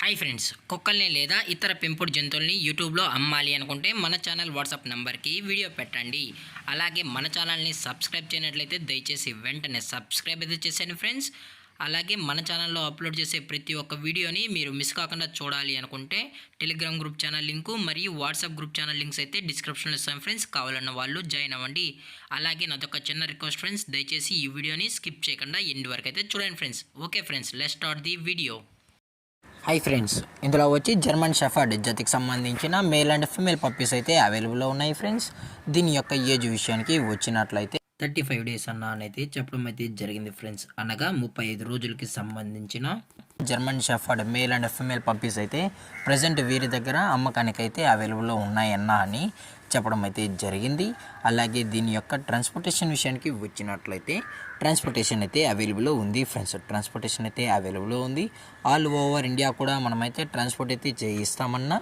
Hi friends, కుక్కల్ని లేదా ఇతర పెంపుడు జంతువుల్ని యూట్యూబ్లో అమ్మాలి అనుకుంటే మన ఛానల్ వాట్సాప్ నెంబర్కి వీడియో పెట్టండి. అలాగే మన ఛానల్ని సబ్స్క్రైబ్ చేయనట్లయితే దయచేసి వెంటనే సబ్స్క్రైబ్ అయితే చేసేయండి ఫ్రెండ్స్. అలాగే మన ఛానల్లో అప్లోడ్ చేసే ప్రతి ఒక్క వీడియోని మీరు మిస్ కాకుండా చూడాలి అనుకుంటే టెలిగ్రామ్ గ్రూప్ ఛానల్ లింకు మరియు వాట్సాప్ గ్రూప్ ఛానల్ లింక్స్ అయితే డిస్క్రిప్షన్లో ఇస్తాను ఫ్రెండ్స్. కావాలన్న వాళ్ళు జాయిన్ అవ్వండి. అలాగే నాదొక చిన్న రిక్వెస్ట్ ఫ్రెండ్స్, దయచేసి ఈ వీడియోని స్కిప్ చేయకుండా ఎండ్ వరకు అయితే చూడండి friends. Okay friends, let's start the video. Hi friends, ఇందులో వచ్చి జర్మన్ షెఫర్డ్ జాతికి సంబంధించిన మేల్ అండ్ ఫీమేల్ పప్పీస్ అయితే అవైలబుల్లో ఉన్నాయి ఫ్రెండ్స్. దీని యొక్క ఏజ్ విషయానికి వచ్చినట్లయితే 35 డేస్ అయితే చెప్పడం అయితే జరిగింది ఫ్రెండ్స్. అనగా 35 రోజులకి సంబంధించిన German shepherd male and female puppies అయితే ప్రజెంట్ వీరి దగ్గర అమ్మకానికి అయితే అవైలబుల్లో ఉన్నాయన్నా అని చెప్పడం అయితే జరిగింది. అలాగే దీని యొక్క ట్రాన్స్పోర్టేషన్ విషయానికి వచ్చినట్లయితే ట్రాన్స్పోర్టేషన్ అయితే అవైలబుల్లో ఉంది ఫ్రెండ్స్. ట్రాన్స్పోర్టేషన్ అయితే అవైలబుల్లో ఉంది. ఆల్ ఓవర్ ఇండియా కూడా మనమైతే ట్రాన్స్పోర్ట్ అయితే చేయిస్తామన్నా,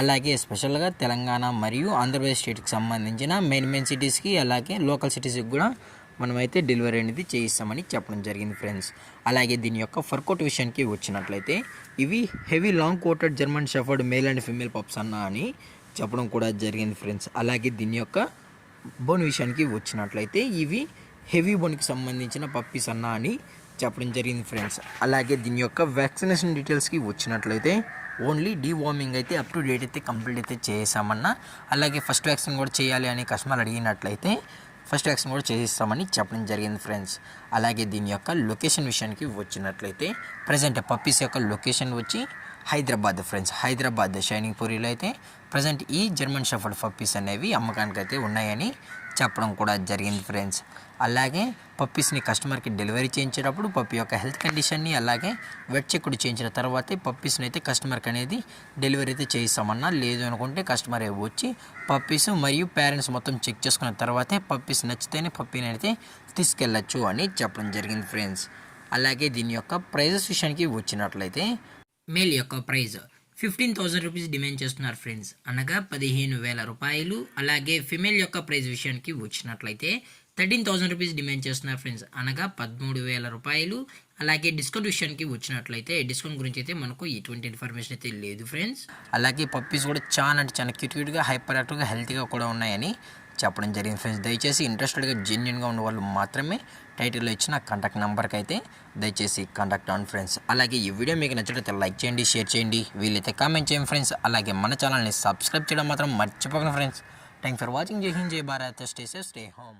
అలాగే స్పెషల్గా తెలంగాణ మరియు ఆంధ్రప్రదేశ్ స్టేట్కి సంబంధించిన మెయిన్ సిటీస్కి అలాగే లోకల్ సిటీస్కి కూడా మనమైతే డెలివరీ అనేది చేయిస్తామని చెప్పడం జరిగింది ఫ్రెండ్స్. అలాగే దీని యొక్క ఫర్ కోట్ విషయానికి వచ్చినట్లయితే ఇవి heavy long coated German shepherd male and female pups అన్నా అని చెప్పడం కూడా జరిగింది ఫ్రెండ్స్. అలాగే దీని యొక్క బోన్ విషయానికి వచ్చినట్లయితే ఇవి హెవీ బోన్కి సంబంధించిన పప్పీస్ అన్నా అని చెప్పడం జరిగింది ఫ్రెండ్స్. అలాగే దీని యొక్క వ్యాక్సినేషన్ డీటెయిల్స్కి వచ్చినట్లయితే ఓన్లీ డీవార్మింగ్ అయితే అప్ టు డేట్ అయితే కంప్లీట్ అయితే చేసామన్నా, అలాగే ఫస్ట్ వ్యాక్సిన్ కూడా చేయాలి అని కస్టమర్ అడిగినట్లయితే ఫస్ట్ వ్యాక్సిన్ కూడా చేయిస్తామని చెప్పడం జరిగింది ఫ్రెండ్స్. అలాగే దీని యొక్క లొకేషన్ విషయానికి వచ్చినట్లయితే ప్రజెంట్ పప్పీస్ యొక్క లొకేషన్ వచ్చి హైదరాబాద్ ఫ్రెండ్స్. హైదరాబాద్ షైనింగ్ పూరిలో అయితే ప్రజెంట్ ఈ జర్మన్ షెఫర్డ్ పప్పీస్ అనేవి అమ్మకానికి అయితే ఉన్నాయని చెప్పడం కూడా జరిగింది ఫ్రెండ్స్. అలాగే పప్పీస్ని కస్టమర్కి డెలివరీ చేయించేటప్పుడు పప్పీ యొక్క హెల్త్ కండిషన్ని అలాగే వెట్ చెక్ చేయించిన తర్వాతే పప్పీస్ని అయితే కస్టమర్కి అనేది డెలివరీ అయితే చేయిస్తామన్నా, లేదు అనుకుంటే కస్టమర్ వచ్చి పప్పీస్ మరియు పేరెంట్స్ మొత్తం చెక్ చేసుకున్న తర్వాతే పప్పీస్ నచ్చితేనే పప్పీని అయితే తీసుకెళ్ళచ్చు అని చెప్పడం జరిగింది ఫ్రెండ్స్. అలాగే దీని యొక్క ప్రైజెస్ విషయానికి వచ్చినట్లయితే మేల్ యొక్క ప్రైజ్ 15,000 రూపీస్ డిమాండ్ చేస్తున్నారు ఫ్రెండ్స్, అనగా 15,000 రూపాయలు. అలాగే ఫిమేల్ యొక్క ప్రైజ్ విషయానికి వచ్చినట్లయితే 13,000 రూపీస్ డిమాండ్ చేస్తున్నారు ఫ్రెండ్స్, అనగా 13,000 రూపాయలు. అలాగే డిస్కౌంట్ విషయానికి వచ్చినట్లయితే డిస్కౌంట్ గురించి అయితే మనకు ఎటువంటి ఇన్ఫర్మేషన్ అయితే లేదు ఫ్రెండ్స్. అలాగే పప్పీస్ కూడా చాలా అంటే చాలా క్యూట్గా హైపర్ యాక్టివ్గా హెల్తీగా కూడా ఉన్నాయని చెప్పడం జరిగింది ఫ్రెండ్స్. దయచేసి ఇంట్రెస్టెడ్గా జెన్యున్గా ఉన్న వాళ్ళు మాత్రమే టైటిల్లో ఇచ్చిన కాంటాక్ట్ నెంబర్కి అయితే దయచేసి కాంటాక్ట్ అవ్వండి ఫ్రెండ్స్. అలాగే ఈ వీడియో మీకు నచ్చినట్లయితే లైక్ చేయండి, షేర్ చేయండి, వీలైతే కామెంట్ చేయండి ఫ్రెండ్స్. అలాగే మన ఛానల్ని సబ్స్క్రైబ్ చేయడం మాత్రం మర్చిపోకండి ఫ్రెండ్స్. Thanks for watching. జై హింద్, జై Bharat, stay safe, stay home.